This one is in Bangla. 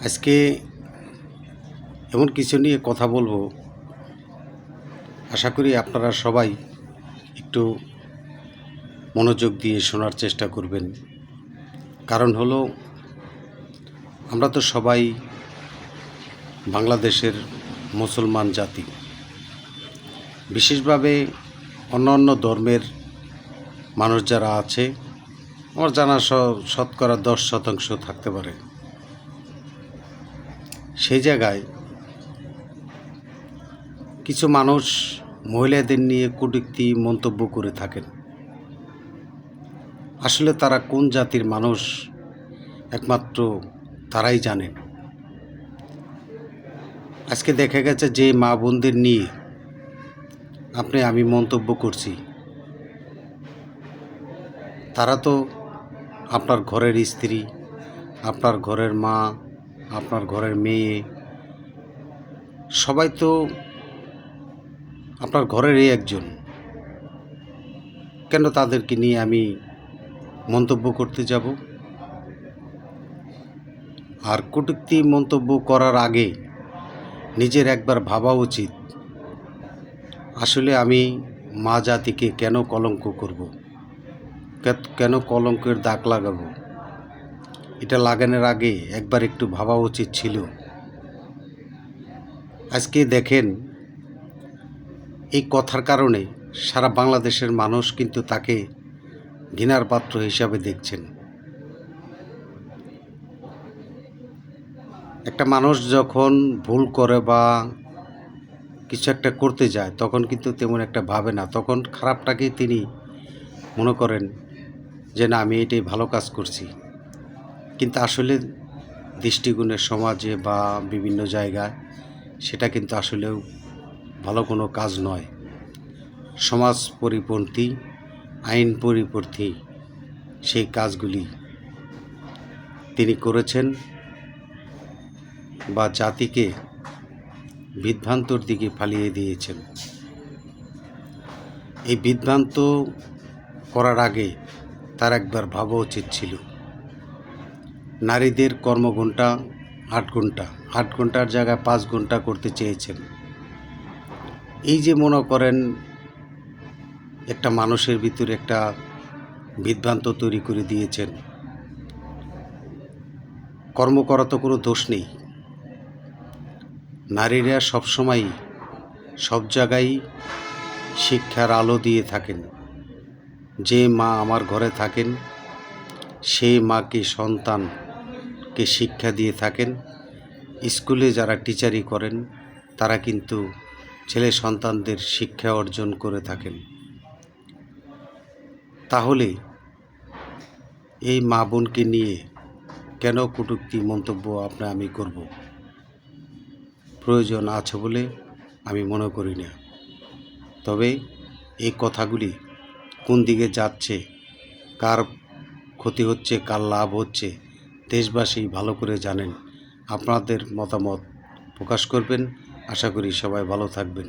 আজকে এমন কিছু নিয়ে কথা বলবো, আশা করি আপনারা সবাই একটু মনোযোগ দিয়ে শোনার চেষ্টা করবেন। কারণ হলো, আমরা তো সবাই বাংলাদেশের মুসলমান জাতি। বিশেষভাবে অন্যান্য ধর্মের মানুষ যারা আছে, আমার জানা শতকরা 10% থাকতে পারে। সেই জায়গায় কিছু মানুষ মহিলাদের নিয়ে কটূক্তি মন্তব্য করে থাকেন। আসলে তারা কোন জাতির মানুষ একমাত্র তারাই জানেন। আজকে দেখা গেছে যে মা বোনদের নিয়ে আমি মন্তব্য করছি, তারা তো আপনার ঘরের স্ত্রী, আপনার ঘরের মা, আপনার ঘরের মেয়ে, সবাই তো আপনার ঘরেরই একজন। কেন তাদেরকে নিয়ে আমি মন্তব্য করতে যাব? আর কটূক্তি মন্তব্য করার আগে নিজের একবার ভাবা উচিত, আসলে আমি মা জাতিকে কেন কলঙ্ক করব, কেন কলঙ্কের দাগ লাগাবো? এটা লাগানোর আগে একবার একটু ভাবা উচিত ছিল। আজকে দেখেন, এই কথার কারণে সারা বাংলাদেশের মানুষ কিন্তু তাকে ঘৃণার পাত্র হিসাবে দেখছেন। একটা মানুষ যখন ভুল করে বা কিছু একটা করতে যায়, তখন কিন্তু তেমন একটা ভাবে না, তখন খারাপটাকেই তিনি মনে করেন যে না, আমি এটাই ভালো কাজ করছি। কিন্তু আসলে দৃষ্টিগুণের সমাজে বা বিভিন্ন জায়গায় সেটা কিন্তু আসলেও ভালো কোনো কাজ নয়। সমাজ পরিপন্থী, আইন পরিপন্থী সেই কাজগুলি তিনি করেছেন বা জাতিকে বিভ্রান্তর দিকে ফালিয়ে দিয়েছেন। এই বিভ্রান্ত করার আগে তার একবার ভাবা উচিত ছিল। নারীদের কর্মঘণ্টা 8 ঘন্টা, 8 ঘন্টার জায়গায় 5 ঘন্টা করতে চেয়েছেন। এই যে মনে করেন একটা মানুষের ভিতরে একটা বিভ্রান্ত তৈরি করে দিয়েছেন। কর্ম করা তো কোনো দোষ নেই। নারীরা সবসময়ই সব জায়গায় শিক্ষার আলো দিয়ে থাকেন। যে মা আমার ঘরে থাকেন, সেই মাকে সন্তানকে শিক্ষা দিয়ে থাকেন। স্কুলে যারা টিচারি করেন, তারা কিন্তু ছেলে সন্তানদের শিক্ষা অর্জন করে থাকেন। তাহলে এই মা বোনকে নিয়ে কেন কটূক্তি মন্তব্য আমি করব? প্রয়োজন আছে বলে আমি মনে করি না। তবে এই কথাগুলি কোন দিকে যাচ্ছে, কার ক্ষতি হচ্ছে, কার লাভ হচ্ছে, দেশবাসী ভালো করে জানেন। আপনাদের মতামত প্রকাশ করবেন। আশা করি সবাই ভালো থাকবেন।